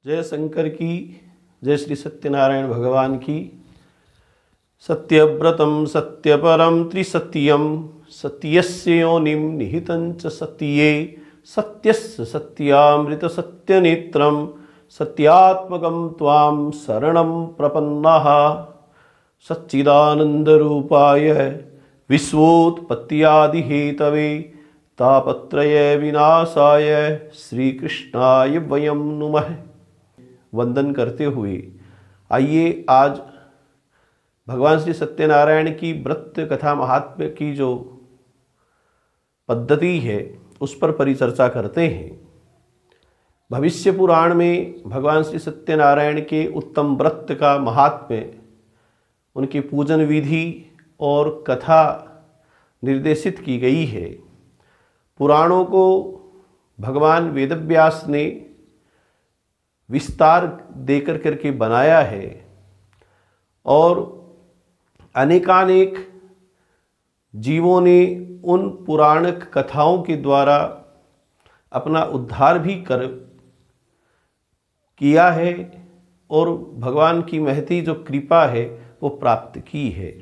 जय शंकर की, जय श्री सत्यनारायण भगवान की। सत्यव्रतम सत्यपरम त्रिसत्यम सत्यस्य योनिम निहितं च सत्ये सत्यस्य सत्यामृत सत्यनेत्रम सत्यात्मकं त्वां शरणं प्रपन्नः। सच्चिदानंदरूपाय विश्वोत्पत्त्यादि हेतवे तापत्रय विनाशाय श्रीकृष्णाय वयं नुमः। वंदन करते हुए आइए आज भगवान श्री सत्यनारायण की व्रत कथा महात्म्य की जो पद्धति है उस पर परिचर्चा करते हैं। भविष्य पुराण में भगवान श्री सत्यनारायण के उत्तम व्रत का महात्म्य, उनकी पूजन विधि और कथा निर्देशित की गई है। पुराणों को भगवान वेदव्यास ने विस्तार देकर करके बनाया है और अनेकानेक जीवों ने उन पुराणिक कथाओं के द्वारा अपना उद्धार भी किया है और भगवान की महती जो कृपा है वो प्राप्त की है।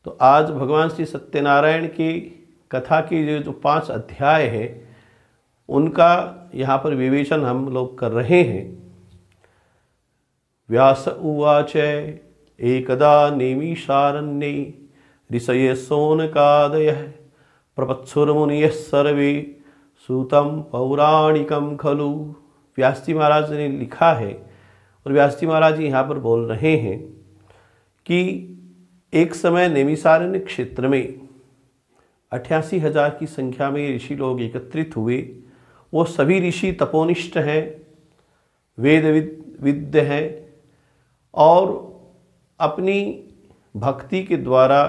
तो आज भगवान श्री सत्यनारायण के कथा के जो 5 अध्याय हैं उनका यहाँ पर विवेचन हम लोग कर रहे हैं। व्यास उवाच एकदा नेमिषारण्ये ऋषये शौनकादयः प्रपत्सुर्मुनयः सर्वे सूतं पौराणिकं खलु। व्यास जी महाराज ने लिखा है और व्यास जी महाराज जी यहाँ पर बोल रहे हैं कि एक समय नैमिषारण्य क्षेत्र में 88,000 की संख्या में ऋषि लोग एकत्रित हुए। वो सभी ऋषि तपोनिष्ठ हैं, वेद विद्य हैं और अपनी भक्ति के द्वारा,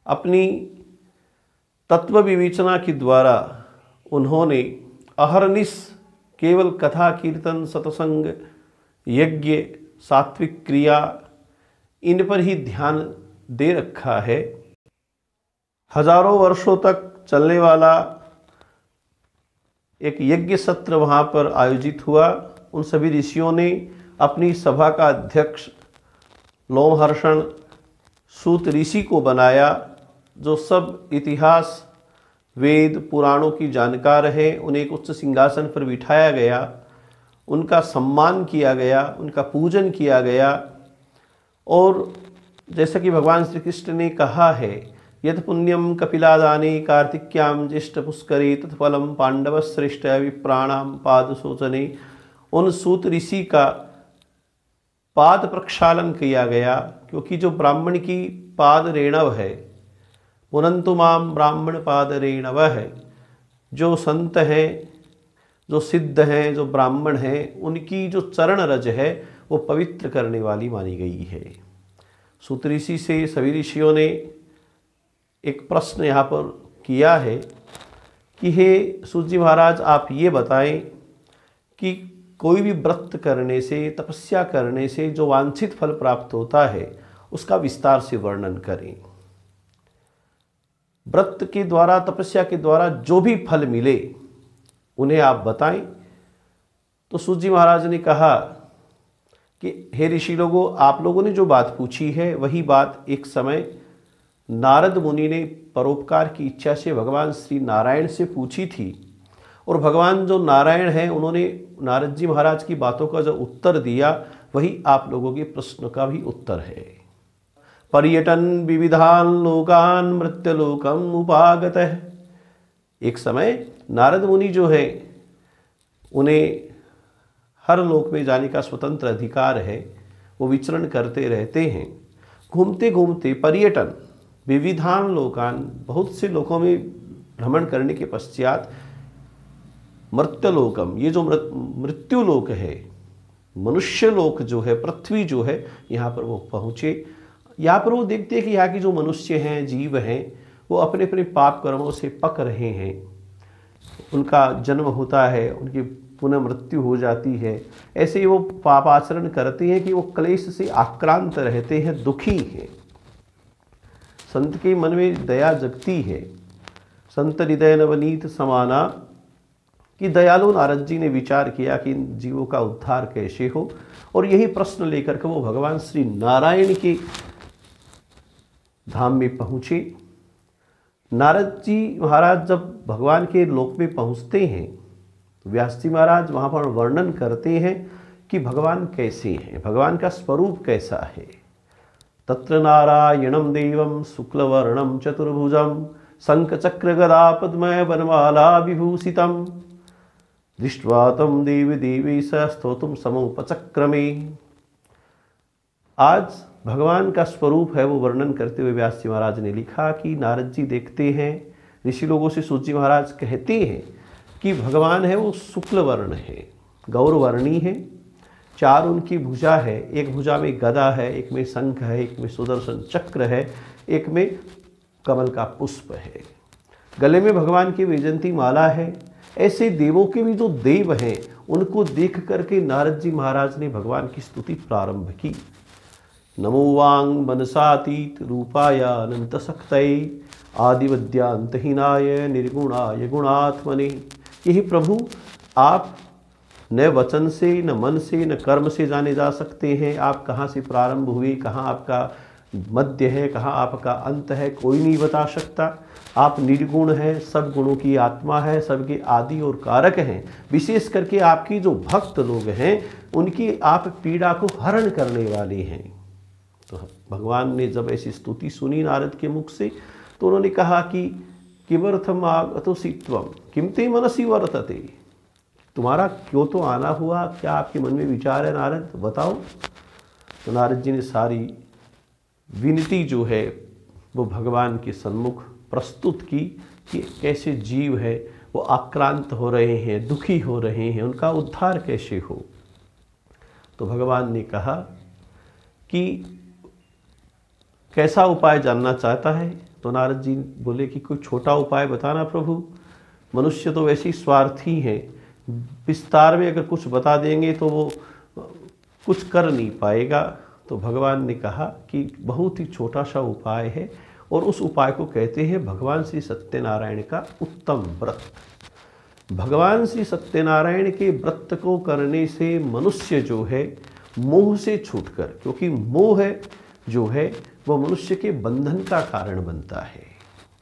अपनी तत्व विवेचना के द्वारा उन्होंने अहरनिश केवल कथा कीर्तन सत्संग यज्ञ सात्विक क्रिया इन पर ही ध्यान दे रखा है। हजारों वर्षों तक चलने वाला एक यज्ञ सत्र वहाँ पर आयोजित हुआ। उन सभी ऋषियों ने अपनी सभा का अध्यक्ष लोमहर्षण सूत ऋषि को बनाया, जो सब इतिहास वेद पुराणों की जानकार है। उन्हें एक उच्च सिंहासन पर बिठाया गया, उनका सम्मान किया गया, उनका पूजन किया गया। और जैसा कि भगवान श्री कृष्ण ने कहा है, यद पुण्यम कपिलादाने कार्तिक्याम ज्येष्ठ पुष्करे तत्फलम पांडव श्रेष्ठ विप्राणाम पाद शोचने। उन सूत ऋषि का पाद प्रक्षालन किया गया, क्योंकि जो ब्राह्मण की पाद रेणव है, पुनंतु माम ब्राह्मण पाद रेणव है, जो संत हैं, जो सिद्ध हैं, जो ब्राह्मण हैं, उनकी जो चरण रज है वो पवित्र करने वाली मानी गई है। सूत ऋषि से सभी ऋषियों ने एक प्रश्न यहाँ पर किया है कि हे सूत जी महाराज, आप ये बताएं कि कोई भी व्रत करने से, तपस्या करने से जो वांछित फल प्राप्त होता है उसका विस्तार से वर्णन करें। व्रत के द्वारा, तपस्या के द्वारा जो भी फल मिले उन्हें आप बताएं। तो सूत जी महाराज ने कहा कि हे ऋषि लोगों, आप लोगों ने जो बात पूछी है वही बात एक समय नारद मुनि ने परोपकार की इच्छा से भगवान श्री नारायण से पूछी थी। और भगवान जो नारायण हैं उन्होंने नारद जी महाराज की बातों का जो उत्तर दिया वही आप लोगों के प्रश्न का भी उत्तर है। पर्यटन विविधान लोकान मृत्युलोकम उपागतः। एक समय नारद मुनि जो है उन्हें हर लोक में जाने का स्वतंत्र अधिकार है, वो विचरण करते रहते हैं। घूमते घूमते पर्यटन विविधान लोकान, बहुत से लोकों में भ्रमण करने के पश्चात मर्त्यलोकम, ये जो मृत्यु लोक है, मनुष्य लोक जो है, पृथ्वी जो है, यहाँ पर वो पहुँचे। यहाँ पर वो देखते हैं कि यहाँ की जो मनुष्य हैं, जीव हैं, वो अपने अपने पाप कर्मों से पक रहे हैं। उनका जन्म होता है, उनकी पुनः मृत्यु हो जाती है। ऐसे ही वो पाप आचरण करते हैं कि वो क्लेश से आक्रांत रहते हैं, दुखी हैं। संत के मन में दया जगती है। संत हृदय नवनीत समाना कि दयालु नारद जी ने विचार किया कि इन जीवों का उद्धार कैसे हो, और यही प्रश्न लेकर के वो भगवान श्री नारायण के धाम में पहुँचे। नारद जी महाराज जब भगवान के लोक में पहुँचते हैं तो व्यास जी महाराज वहाँ पर वर्णन करते हैं कि भगवान कैसे हैं, भगवान का स्वरूप कैसा है। तत्र नारायणं देवं शुक्लवर्णं चतुर्भुजं शंखचक्र गदा पद्मय वनमाला विभूषितं दृष्ट्वा तं देवी देवेश स्तोतुं समोपचक्रमे। आज भगवान का स्वरूप है वो वर्णन करते हुए व्यास जी महाराज ने लिखा कि नारद जी देखते हैं, ऋषि लोगों से सूत जी महाराज कहते हैं कि भगवान है वो शुक्ल वर्ण है, गौरवर्णी है, चार उनकी भुजा है, एक भुजा में गदा है, एक में शंख है, एक में सुदर्शन चक्र है, एक में कमल का पुष्प है, गले में भगवान की वैजयंती माला है। ऐसे देवों के भी जो देव हैं उनको देख करके नारद जी महाराज ने भगवान की स्तुति प्रारंभ की। नमो वांग मनसातीत रूपाय अनंत शक्तये आदिवद्यांतहीनाय निर्गुणाय गुणात्मने। यही प्रभु आप न वचन से, न मन से, न कर्म से जाने जा सकते हैं। आप कहाँ से प्रारंभ हुए, कहाँ आपका मध्य है, कहाँ आपका अंत है, कोई नहीं बता सकता। आप निर्गुण हैं, सब गुणों की आत्मा है, सबके आदि और कारक हैं। विशेष करके आपकी जो भक्त लोग हैं उनकी आप पीड़ा को हरण करने वाले हैं। तो भगवान ने जब ऐसी स्तुति सुनी नारद के मुख से तो उन्होंने कहा कि किमर्थम आगतोसि त्वं किम ते मनसि वर्तते। तुम्हारा क्यों तो आना हुआ, क्या आपके मन में विचार है नारद, बताओ। तो नारद जी ने सारी विनती जो है वो भगवान के सन्मुख प्रस्तुत की कि कैसे जीव है वो आक्रांत हो रहे हैं, दुखी हो रहे हैं, उनका उद्धार कैसे हो। तो भगवान ने कहा कि कैसा उपाय जानना चाहता है। तो नारद जी बोले कि कोई छोटा उपाय बताना प्रभु, मनुष्य तो वैसे ही स्वार्थी हैं, विस्तार में अगर कुछ बता देंगे तो वो कुछ कर नहीं पाएगा। तो भगवान ने कहा कि बहुत ही छोटा सा उपाय है और उस उपाय को कहते हैं भगवान श्री सत्यनारायण का उत्तम व्रत। भगवान श्री सत्यनारायण के व्रत को करने से मनुष्य जो है मोह से छूटकर, क्योंकि मोह जो है वह मनुष्य के बंधन का कारण बनता है।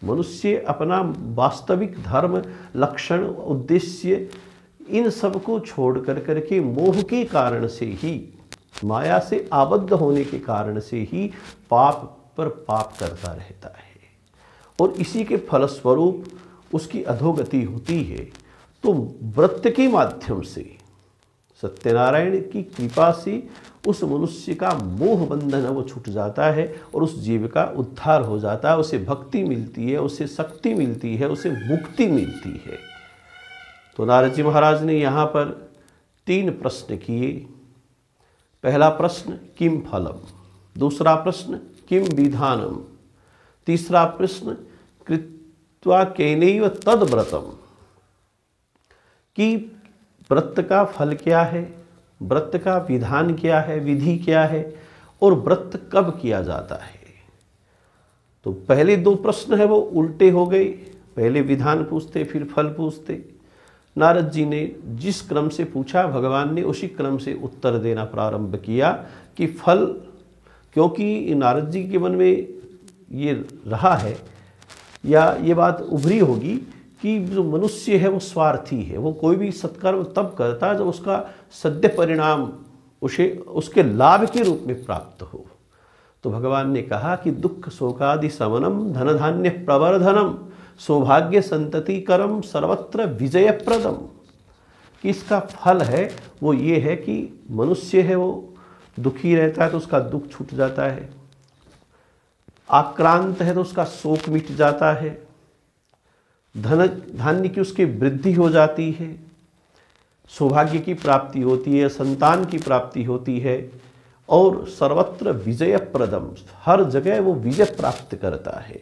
मनुष्य अपना वास्तविक धर्म, लक्षण, उद्देश्य इन सब को छोड़ करके मोह के कारण से ही, माया से आबद्ध होने के कारण से ही पाप पर पाप करता रहता है और इसी के फलस्वरूप उसकी अधोगति होती है। तो व्रत के माध्यम से, सत्यनारायण की कृपा से उस मनुष्य का मोह बंधन वो छूट जाता है और उस जीव का उद्धार हो जाता है, उसे भक्ति मिलती है, उसे शक्ति मिलती है, उसे मुक्ति मिलती है। तो नारद जी महाराज ने यहाँ पर 3 प्रश्न किए। पहला प्रश्न किम फलम, दूसरा प्रश्न किम विधानम, तीसरा प्रश्न कृत्वा केनैव तद व्रतम, कि व्रत का फल क्या है, व्रत का विधान क्या है, विधि क्या है और व्रत कब किया जाता है। तो पहले 2 प्रश्न है वो उल्टे हो गए, पहले विधान पूछते फिर फल पूछते। नारद जी ने जिस क्रम से पूछा भगवान ने उसी क्रम से उत्तर देना प्रारंभ किया कि फल, क्योंकि नारद जी के मन में ये रहा है या ये बात उभरी होगी कि जो मनुष्य है वो स्वार्थी है, वो कोई भी सत्कर्म तब करता है जब उसका सद्य परिणाम उसे उसके लाभ के रूप में प्राप्त हो। तो भगवान ने कहा कि दुख शोकादि शमनम धन धान्य प्रवर्धनम सौभाग्य संतति करम सर्वत्र विजय प्रदम, कि इसका फल है वो ये है कि मनुष्य है वो दुखी रहता है तो उसका दुख छूट जाता है, आक्रांत है तो उसका शोक मिट जाता है, धन धान्य की उसकी वृद्धि हो जाती है, सौभाग्य की प्राप्ति होती है, संतान की प्राप्ति होती है और सर्वत्र विजय प्रदम, हर जगह वो विजय प्राप्त करता है।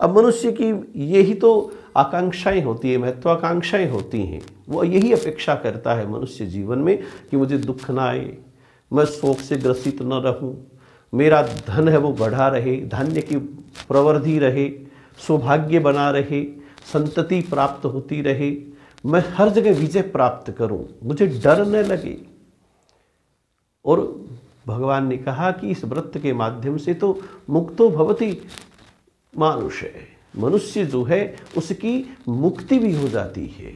अब मनुष्य की यही तो आकांक्षाएं होती है, महत्वाकांक्षाएं होती हैं, वो यही अपेक्षा करता है मनुष्य जीवन में कि मुझे दुख ना आए, मैं शोक से ग्रसित न रहूं, मेरा धन है वो बढ़ा रहे, धान्य की प्रवृद्धि रहे, सौभाग्य बना रहे, संतति प्राप्त होती रहे, मैं हर जगह विजय प्राप्त करूं, मुझे डर न लगे। और भगवान ने कहा कि इस व्रत के माध्यम से तो मुक्तो भवति मानुष है, मनुष्य जो है उसकी मुक्ति भी हो जाती है।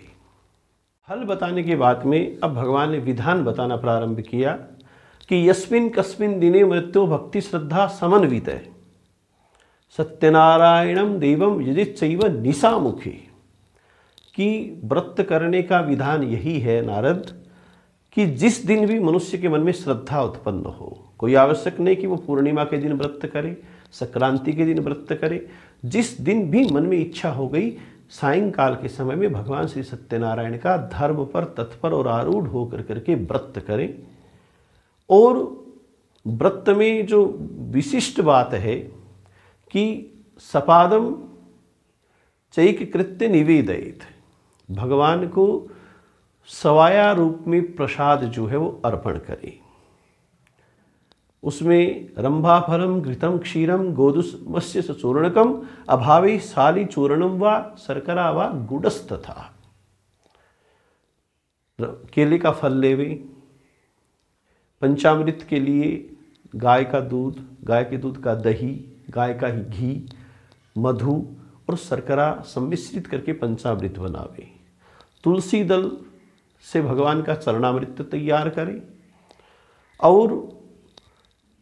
फल बताने के बाद में अब भगवान ने विधान बताना प्रारंभ किया कि यस्मिन् कस्मिन् दिने मृत्यो भक्ति श्रद्धा समन्वित है सत्यनारायणम देवम यजिच्चैव निशामुखी। कि व्रत करने का विधान यही है नारद कि जिस दिन भी मनुष्य के मन में श्रद्धा उत्पन्न हो, कोई आवश्यक नहीं कि वो पूर्णिमा के दिन व्रत करे, संक्रांति के दिन व्रत करे, जिस दिन भी मन में इच्छा हो गई सायंकाल के समय में भगवान श्री सत्यनारायण का धर्म पर तत्पर और आरूढ़ होकर करके व्रत करें। और व्रत में जो विशिष्ट बात है कि सपादम चैक कृत्य निवेदित, भगवान को सवाया रूप में प्रसाद जो है वो अर्पण करें। उसमें रंभा फलम घृतम क्षीरम गोदुष्मस्य चूर्णकम अभावे साली चूर्णम व शर्करा व गुड़स्तथा। केले का फल लेवे, पंचामृत के लिए गाय का दूध, गाय के दूध का दही, गाय का ही घी, मधु और शर्करा सम्मिश्रित करके पंचामृत बनावे। तुलसी दल से भगवान का चरणामृत तैयार करें और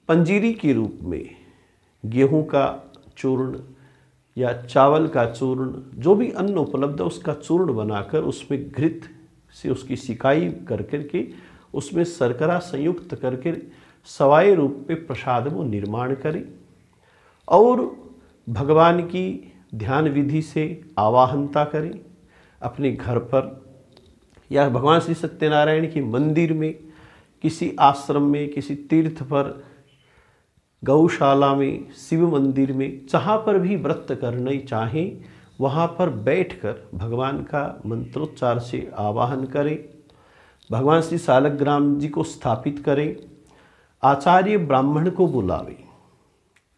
पंजीरी के रूप में गेहूं का चूर्ण या चावल का चूर्ण, जो भी अन्न उपलब्ध है उसका चूर्ण बनाकर उसमें घृत से उसकी सिकाई कर करके उसमें शर्करा संयुक्त करके सवाए रूप में प्रसाद वो निर्माण करें और भगवान की ध्यान विधि से आवाहनता करें अपने घर पर या भगवान श्री सत्यनारायण के मंदिर में, किसी आश्रम में, किसी तीर्थ पर, गौशाला में, शिव मंदिर में, जहाँ पर भी व्रत करना चाहें वहाँ पर बैठकर भगवान का मंत्रोच्चार से आवाहन करें। भगवान श्री सालग्राम जी को स्थापित करें, आचार्य ब्राह्मण को बुलावें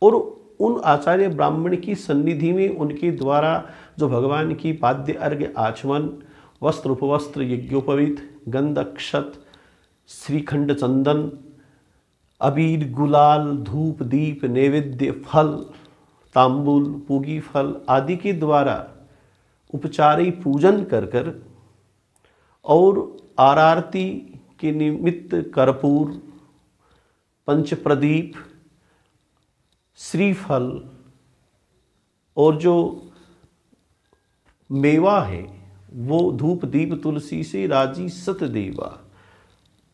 और उन आचार्य ब्राह्मण की सन्निधि में उनके द्वारा जो भगवान की पाद्य अर्घ्य आचमन, वस्त्र उपवस्त्र, यज्ञोपवीत, गंध अक्षत, श्रीखंड चंदन, अबीर, गुलाल, धूप, दीप, नैवेद्य, फल, तांबूल, पूगी फल आदि के द्वारा उपचारी पूजन कर कर और आरती के निमित्त कर्पूर, पंचप्रदीप, श्रीफल और जो मेवा है वो धूप दीप तुलसी से राजी सतदेवा,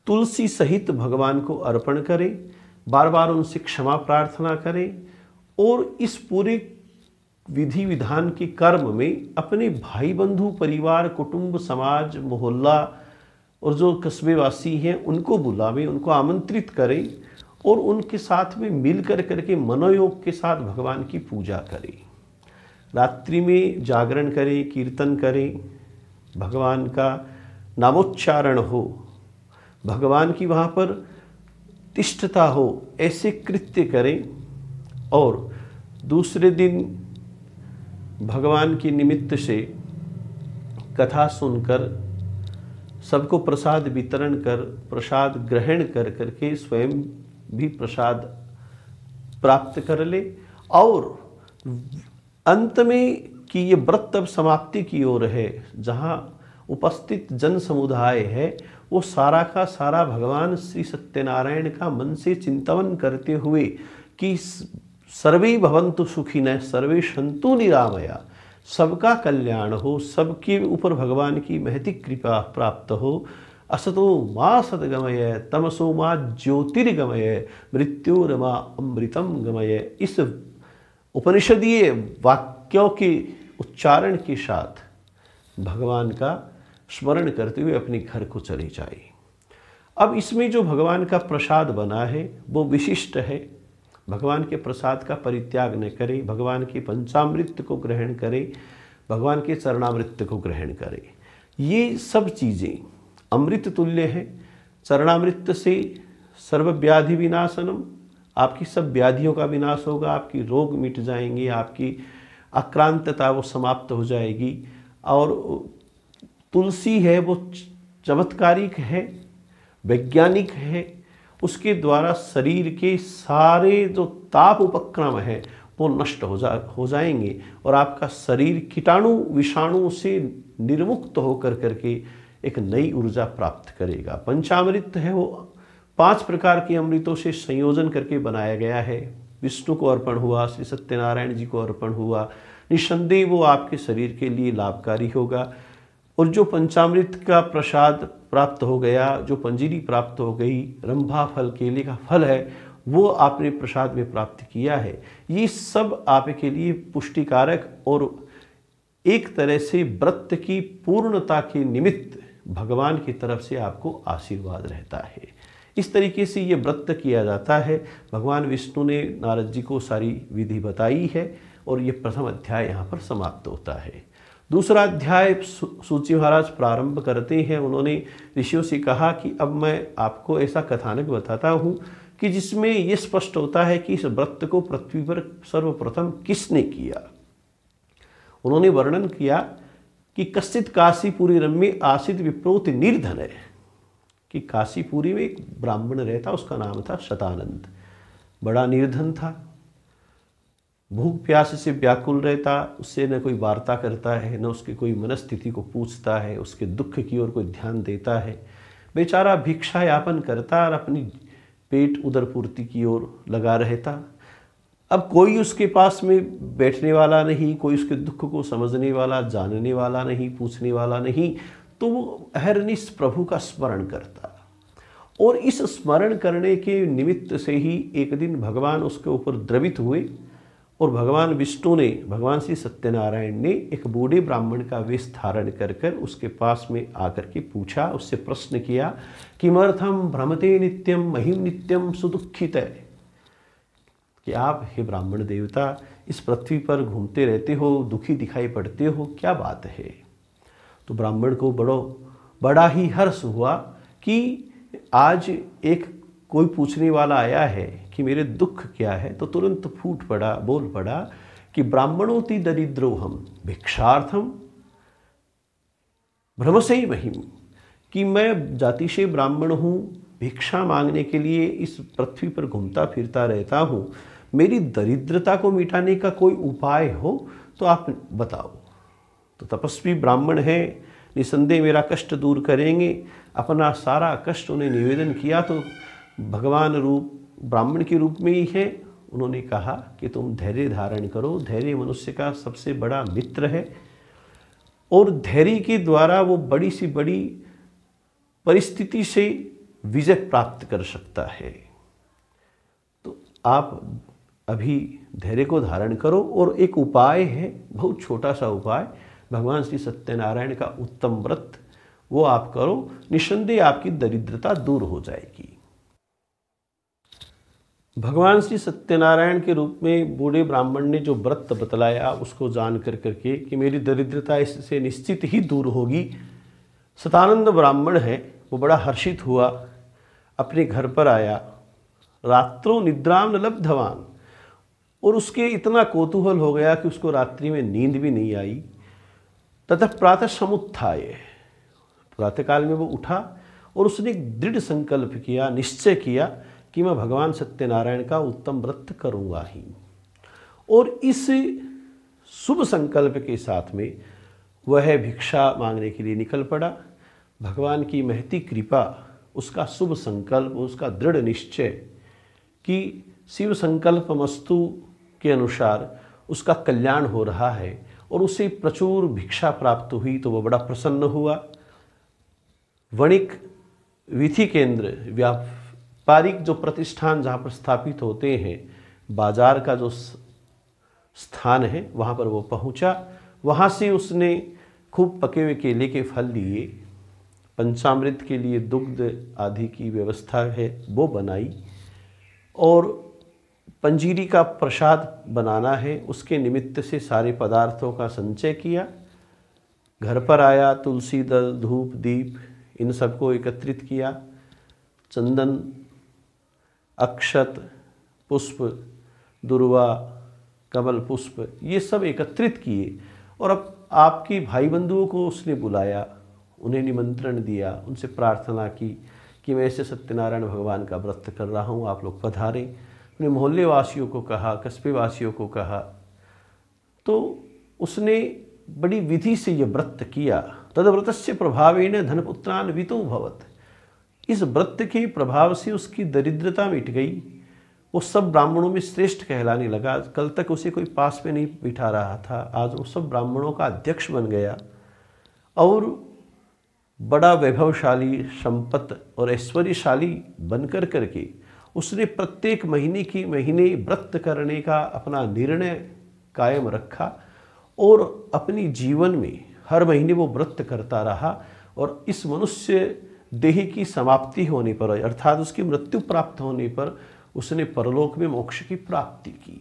तुलसी सहित भगवान को अर्पण करें, बार बार उनसे क्षमा प्रार्थना करें और इस पूरे विधि विधान के कर्म में अपने भाई बंधु, परिवार, कुटुंब, समाज, मोहल्ला और जो कस्बेवासी हैं उनको बुलावें, उनको आमंत्रित करें और उनके साथ में मिल कर करके मनोयोग के साथ भगवान की पूजा करें। रात्रि में जागरण करें, कीर्तन करें, भगवान का नामोच्चारण हो, भगवान की वहाँ पर तिष्ठता हो, ऐसे कृत्य करें। और दूसरे दिन भगवान के निमित्त से कथा सुनकर सबको प्रसाद वितरण कर, प्रसाद ग्रहण कर करके स्वयं भी प्रसाद प्राप्त कर ले। और अंत में कि ये व्रत अब समाप्ति की ओर है, जहाँ उपस्थित जन समुदाय है वो सारा का सारा भगवान श्री सत्यनारायण का मन से चिंतन करते हुए कि सर्वे भवन्तु सुखिनः सर्वे सन्तु निरामया, सबका कल्याण हो, सबके ऊपर भगवान की महती कृपा प्राप्त हो। असतो मां सद्गमय तमसो मां ज्योतिर्गमय मृत्योर्मा अमृतम गमय। इस उपनिषदीय वाक्यों के उच्चारण के साथ भगवान का स्मरण करते हुए अपने घर को चले जाए। अब इसमें जो भगवान का प्रसाद बना है वो विशिष्ट है, भगवान के प्रसाद का परित्याग न करें, भगवान के पंचामृत को ग्रहण करें, भगवान के चरणामृत को ग्रहण करें। ये सब चीज़ें अमृत तुल्य है। चरणामृत से सर्व व्याधि विनाशनम, आपकी सब व्याधियों का विनाश होगा, आपकी रोग मिट जाएंगे, आपकी आक्रांतता वो समाप्त हो जाएगी। और तुलसी है वो चमत्कारिक है, वैज्ञानिक है, उसके द्वारा शरीर के सारे जो ताप उपक्रम है वो नष्ट हो जाएंगे और आपका शरीर कीटाणु विषाणु से निर्मुक्त होकर करके एक नई ऊर्जा प्राप्त करेगा। पंचामृत है वो 5 प्रकार के अमृतों से संयोजन करके बनाया गया है। विष्णु को अर्पण हुआ, श्री सत्यनारायण जी को अर्पण हुआ, निस्संदेह वो आपके शरीर के लिए लाभकारी होगा। और जो पंचामृत का प्रसाद प्राप्त हो गया, जो पंजीरी प्राप्त हो गई, रंभा फल केले का फल है वो आपने प्रसाद में प्राप्त किया है, ये सब आपके लिए पुष्टिकारक और एक तरह से व्रत की पूर्णता के निमित्त भगवान की तरफ से आपको आशीर्वाद रहता है। इस तरीके से ये व्रत किया जाता है। भगवान विष्णु ने नारद जी को सारी विधि बताई है और ये प्रथम अध्याय यहाँ पर समाप्त होता है। दूसरा अध्याय सूची महाराज प्रारंभ करते हैं। उन्होंने ऋषियों से कहा कि अब मैं आपको ऐसा कथानक बताता हूँ कि जिसमें ये स्पष्ट होता है कि इस व्रत को पृथ्वी पर सर्वप्रथम किसने किया। उन्होंने वर्णन किया कि कश्चित काशीपुरी रम्य आसित विप्रोत निर्धन है, कि काशीपुरी में एक ब्राह्मण रहता, उसका नाम था शतानंद। बड़ा निर्धन था, भूख प्यास से व्याकुल रहता, उससे न कोई वार्ता करता है, न उसकी कोई मनस्थिति को पूछता है, उसके दुख की ओर कोई ध्यान देता है। बेचारा भिक्षा यापन करता और अपनी पेट उदर पूर्ति की ओर लगा रहता। अब कोई उसके पास में बैठने वाला नहीं, कोई उसके दुख को समझने वाला, जानने वाला नहीं, पूछने वाला नहीं, तो वो अहरनिश प्रभु का स्मरण करता। और इस स्मरण करने के निमित्त से ही एक दिन भगवान उसके ऊपर द्रवित हुए और भगवान विष्णु ने, भगवान श्री सत्यनारायण ने एक बूढ़े ब्राह्मण का वेश धारण कर कर उसके पास में आकर के पूछा, उससे प्रश्न किया, किमर्थम भ्रमते नित्यम महिम नित्यम सुदुखित है, कि आप हे ब्राह्मण देवता इस पृथ्वी पर घूमते रहते हो, दुखी दिखाई पड़ते हो, क्या बात है। तो ब्राह्मण को बड़ा ही हर्ष हुआ कि आज एक कोई पूछने वाला आया है कि मेरे दुख क्या है। तो तुरंत फूट पड़ा, बोल पड़ा कि ब्राह्मणोति दरिद्रो हम भिक्षार्थम भ्रमसे महिम, कि मैं जाति से ब्राह्मण हूँ, भिक्षा मांगने के लिए इस पृथ्वी पर घूमता फिरता रहता हूँ, मेरी दरिद्रता को मिटाने का कोई उपाय हो तो आप बताओ। तो तपस्वी ब्राह्मण है, निसंदेह मेरा कष्ट दूर करेंगे। अपना सारा कष्ट उन्हें निवेदन किया तो भगवान रूप ब्राह्मण के रूप में ही है। उन्होंने कहा कि तुम धैर्य धारण करो, धैर्य मनुष्य का सबसे बड़ा मित्र है और धैर्य के द्वारा वो बड़ी सी बड़ी परिस्थिति से विजय प्राप्त कर सकता है। तो आप अभी धैर्य को धारण करो और एक उपाय है, बहुत छोटा सा उपाय, भगवान श्री सत्यनारायण का उत्तम व्रत, वो आप करो, निस्संदेह आपकी दरिद्रता दूर हो जाएगी। भगवान श्री सत्यनारायण के रूप में बूढ़े ब्राह्मण ने जो व्रत बतलाया उसको जान कर करके कि मेरी दरिद्रता इससे निश्चित ही दूर होगी, शतानंद ब्राह्मण है वो बड़ा हर्षित हुआ, अपने घर पर आया, रात्रों निद्राम न लब्धवान, और उसके इतना कौतूहल हो गया कि उसको रात्रि में नींद भी नहीं आई। ततः प्रातः समुत्थाय, प्रातःकाल में वो उठा और उसने एक दृढ़ संकल्प किया, निश्चय किया कि मैं भगवान सत्यनारायण का उत्तम व्रत करूँगा ही। और इस शुभ संकल्प के साथ में वह भिक्षा मांगने के लिए निकल पड़ा। भगवान की महती कृपा, उसका शुभ संकल्प, उसका दृढ़ निश्चय कि शिव संकल्पमस्तु के अनुसार उसका कल्याण हो रहा है और उसे प्रचुर भिक्षा प्राप्त हुई, तो वह बड़ा प्रसन्न हुआ। वणिक विधि केंद्र, व्यापारिक जो प्रतिष्ठान जहाँ पर स्थापित होते हैं, बाजार का जो स्थान है वहाँ पर वो पहुँचा। वहाँ से उसने खूब पके हुए केले के फल लिए, पंचामृत के लिए दुग्ध आदि की व्यवस्था है वो बनाई, और पंजीरी का प्रसाद बनाना है उसके निमित्त से सारे पदार्थों का संचय किया। घर पर आया, तुलसी दल, धूप, दीप इन सबको एकत्रित किया, चंदन, अक्षत, पुष्प, दुर्वा, कमल पुष्प ये सब एकत्रित किए और अब आपके भाई बंधुओं को उसने बुलाया, उन्हें निमंत्रण दिया, उनसे प्रार्थना की कि मैं ऐसे सत्यनारायण भगवान का व्रत कर रहा हूँ, आप लोग पधारें। अपने मोहल्ले वासियों को कहा, कस्बे वासियों को कहा। तो उसने बड़ी विधि से ये व्रत किया। तद्व्रतस्य प्रभावेन धनपुत्रान्वितो भवत्। इस व्रत के प्रभाव से उसकी दरिद्रता मिट गई। वो सब ब्राह्मणों में श्रेष्ठ कहलाने लगा। कल तक उसे कोई पास में नहीं बिठा रहा था, आज वो सब ब्राह्मणों का अध्यक्ष बन गया और बड़ा वैभवशाली, संपत्त और ऐश्वर्यशाली बनकर करके उसने प्रत्येक महीने की महीने व्रत करने का अपना निर्णय कायम रखा और अपनी जीवन में हर महीने वो व्रत करता रहा। और इस मनुष्य देह की समाप्ति होने पर, अर्थात उसकी मृत्यु प्राप्त होने पर, उसने परलोक में मोक्ष की प्राप्ति की।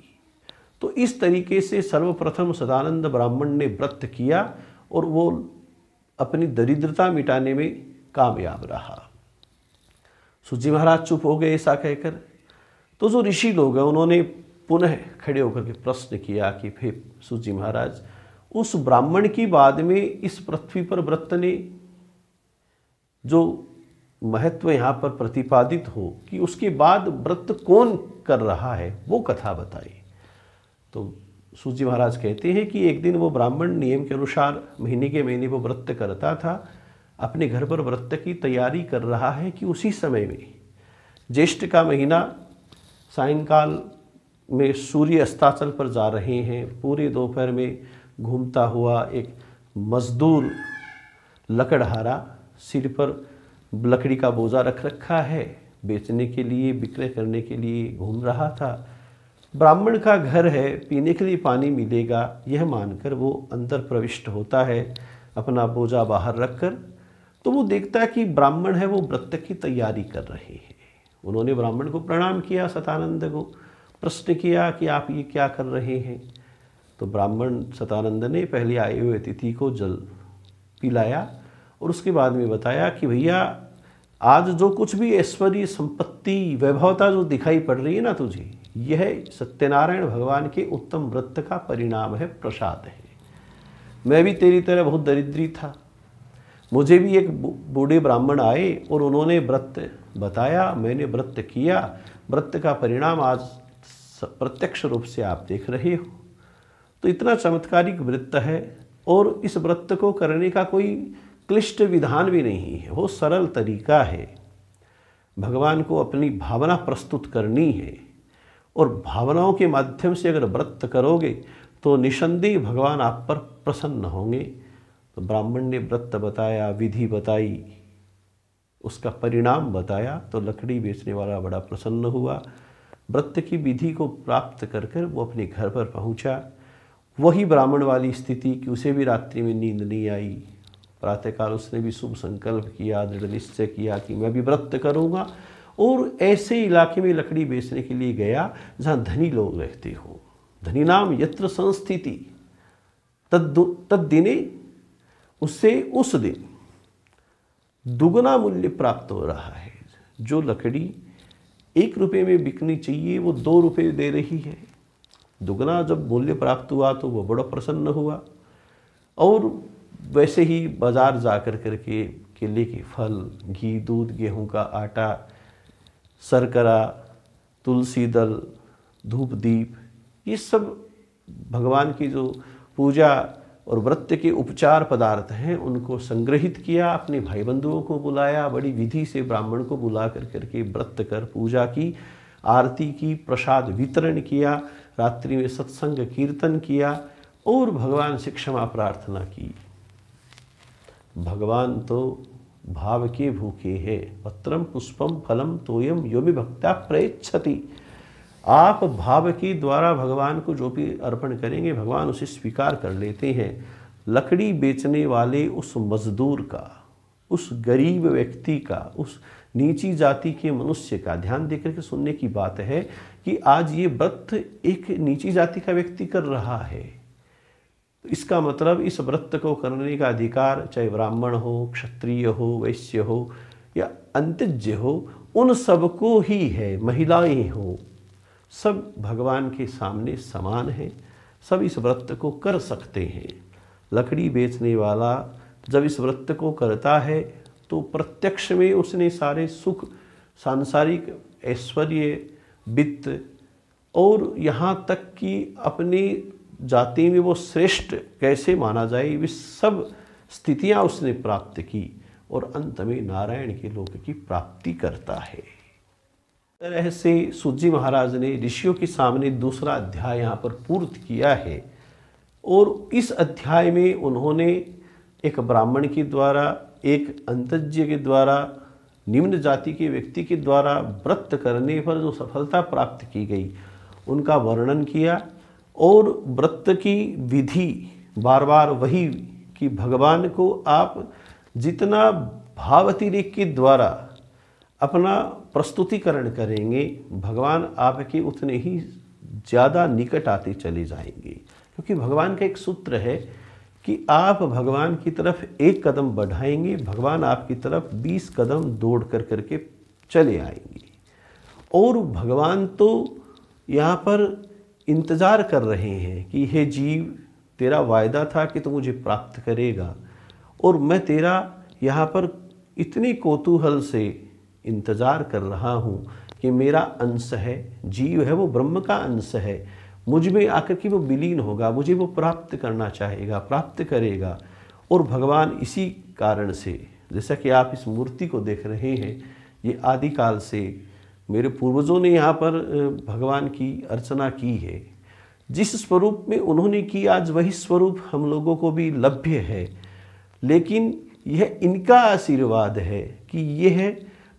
तो इस तरीके से सर्वप्रथम सदानंद ब्राह्मण ने व्रत किया और वो अपनी दरिद्रता मिटाने में कामयाब रहा। सूत महाराज चुप हो गए ऐसा कहकर। तो जो ऋषि लोग हैं उन्होंने पुनः खड़े होकर के प्रश्न किया कि फिर सूत महाराज, उस ब्राह्मण की बाद में इस पृथ्वी पर व्रत ने जो महत्व यहाँ पर प्रतिपादित हो कि उसके बाद व्रत कौन कर रहा है, वो कथा बताई। तो सूत महाराज कहते हैं कि एक दिन वो ब्राह्मण नियम के अनुसार महीने के महीने वो व्रत करता था, अपने घर पर व्रत की तैयारी कर रहा है कि उसी समय में ज्येष्ठ का महीना, सायंकाल में सूर्य अस्ताचल पर जा रहे हैं। पूरे दोपहर में घूमता हुआ एक मजदूर लकड़हारा सिर पर लकड़ी का बोझा रख रखा है, बेचने के लिए, विक्रय करने के लिए घूम रहा था। ब्राह्मण का घर है, पीने के लिए पानी मिलेगा, यह मानकर वो अंदर प्रविष्ट होता है अपना बोझा बाहर रखकर। तो वो देखता है कि ब्राह्मण है वो व्रत की तैयारी कर रहे हैं। उन्होंने ब्राह्मण को प्रणाम किया, सतानंद को प्रश्न किया कि आप ये क्या कर रहे हैं। तो ब्राह्मण सतानंद ने पहले आए हुए अतिथि को जल पिलाया और उसके बाद में बताया कि भैया, आज जो कुछ भी ऐश्वर्य, संपत्ति, वैभवता जो दिखाई पड़ रही है ना तुझे, यह सत्यनारायण भगवान के उत्तम व्रत का परिणाम है, प्रसाद है। मैं भी तेरी तरह बहुत दरिद्री था, मुझे भी एक बूढ़े ब्राह्मण आए और उन्होंने व्रत बताया, मैंने व्रत किया, व्रत का परिणाम आज प्रत्यक्ष रूप से आप देख रहे हो। तो इतना चमत्कारिक व्रत है और इस व्रत को करने का कोई क्लिष्ट विधान भी नहीं है, वो सरल तरीका है। भगवान को अपनी भावना प्रस्तुत करनी है और भावनाओं के माध्यम से अगर व्रत करोगे तो निसंदेह भगवान आप पर प्रसन्न होंगे। तो ब्राह्मण ने व्रत बताया, विधि बताई, उसका परिणाम बताया, तो लकड़ी बेचने वाला बड़ा प्रसन्न हुआ। व्रत की विधि को प्राप्त कर कर वो अपने घर पर पहुंचा। वही ब्राह्मण वाली स्थिति कि उसे भी रात्रि में नींद नहीं आई। प्रातःकाल उसने भी शुभ संकल्प किया, दृढ़ निश्चय किया कि मैं भी व्रत करूँगा और ऐसे इलाके में लकड़ी बेचने के लिए गया जहाँ धनी लोग रहते हो। धनी नाम यत्र संस्थिति तद्दिने, उससे उस दिन दुगना मूल्य प्राप्त हो रहा है। जो लकड़ी 1 रुपये में बिकनी चाहिए वो 2 रुपये दे रही है। दुगना जब मूल्य प्राप्त हुआ तो वो बड़ा प्रसन्न हुआ। और वैसे ही बाजार जा कर करके केले के फल, घी, दूध, गेहूं का आटा, शर्करा, तुलसी दल, धूप दीप, ये सब भगवान की जो पूजा और व्रत के उपचार पदार्थ हैं उनको संग्रहित किया। अपने भाई बंधुओं को बुलाया, बड़ी विधि से ब्राह्मण को बुला कर करके व्रत कर पूजा की, आरती की, प्रसाद वितरण किया, रात्रि में सत्संग कीर्तन किया और भगवान से क्षमा प्रार्थना की। भगवान तो भाव के भूखे हैं। पत्रम पुष्पम फलम तोयम यो मे भक्त्या प्रयच्छति। आप भाव के द्वारा भगवान को जो भी अर्पण करेंगे भगवान उसे स्वीकार कर लेते हैं। लकड़ी बेचने वाले उस मजदूर का, उस गरीब व्यक्ति का, उस नीची जाति के मनुष्य का, ध्यान देकर के सुनने की बात है कि आज ये व्रत एक नीची जाति का व्यक्ति कर रहा है। तो इसका मतलब इस व्रत को करने का अधिकार चाहे ब्राह्मण हो, क्षत्रिय हो, वैश्य हो या अंत्यज्य हो, उन सबको ही है। महिलाएं हो, सब भगवान के सामने समान हैं, सब इस व्रत को कर सकते हैं। लकड़ी बेचने वाला जब इस व्रत को करता है तो प्रत्यक्ष में उसने सारे सुख, सांसारिक ऐश्वर्य, वित्त और यहाँ तक कि अपनी जाति में वो श्रेष्ठ कैसे माना जाए, वे सब स्थितियाँ उसने प्राप्त की और अंत में नारायण के लोक की प्राप्ति करता है। तरह से सूत जी महाराज ने ऋषियों के सामने दूसरा अध्याय यहाँ पर पूर्ण किया है और इस अध्याय में उन्होंने एक ब्राह्मण के द्वारा, एक अंतज्ञ के द्वारा, निम्न जाति के व्यक्ति के द्वारा व्रत करने पर जो सफलता प्राप्त की गई उनका वर्णन किया और व्रत की विधि बार बार वही कि भगवान को आप जितना भावातिरेक के द्वारा अपना प्रस्तुतिकरण करेंगे, भगवान आपके उतने ही ज़्यादा निकट आते चले जाएंगे। क्योंकि भगवान का एक सूत्र है कि आप भगवान की तरफ एक कदम बढ़ाएंगे, भगवान आपकी तरफ 20 कदम दौड़ कर करके चले आएंगे। और भगवान तो यहाँ पर इंतज़ार कर रहे हैं कि हे जीव, तेरा वायदा था कि तू मुझे प्राप्त करेगा और मैं तेरा यहाँ पर इतनी कौतूहल से इंतज़ार कर रहा हूँ कि मेरा अंश है, जीव है वो ब्रह्म का अंश है, मुझ में आकर के वो विलीन होगा, मुझे वो प्राप्त करना चाहेगा, प्राप्त करेगा। और भगवान इसी कारण से, जैसा कि आप इस मूर्ति को देख रहे हैं, ये आदिकाल से मेरे पूर्वजों ने यहाँ पर भगवान की अर्चना की है। जिस स्वरूप में उन्होंने की आज वही स्वरूप हम लोगों को भी लभ्य है, लेकिन यह इनका आशीर्वाद है कि यह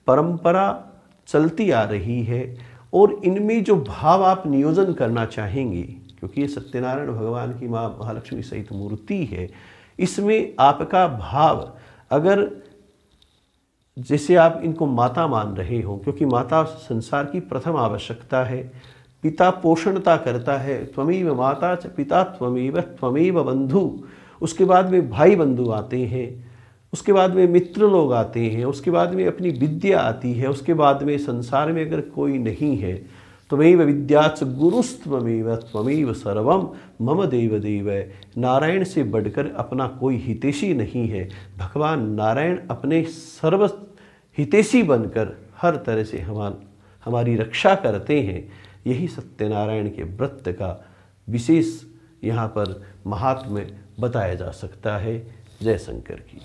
परंपरा चलती आ रही है और इनमें जो भाव आप नियोजन करना चाहेंगे, क्योंकि ये सत्यनारायण भगवान की माँ महालक्ष्मी सहित मूर्ति है, इसमें आपका भाव अगर जैसे आप इनको माता मान रहे हो, क्योंकि माता संसार की प्रथम आवश्यकता है, पिता पोषणता करता है, त्वमेव माता च पिता त्वमेव बंधु, उसके बाद में भाई बंधु आते हैं, उसके बाद में मित्र लोग आते हैं, उसके बाद में अपनी विद्या आती है, उसके बाद में संसार में अगर कोई नहीं है, त्वमेव विद्याच गुरुस्त्वमेव त्वमेव सर्वम मम देव देव। नारायण से बढ़कर अपना कोई हितैषी नहीं है। भगवान नारायण अपने सर्व हितैषी बनकर हर तरह से हमारी रक्षा करते हैं। यही सत्यनारायण के व्रत का विशेष यहाँ पर महात्म्य बताया जा सकता है। जय शंकर की।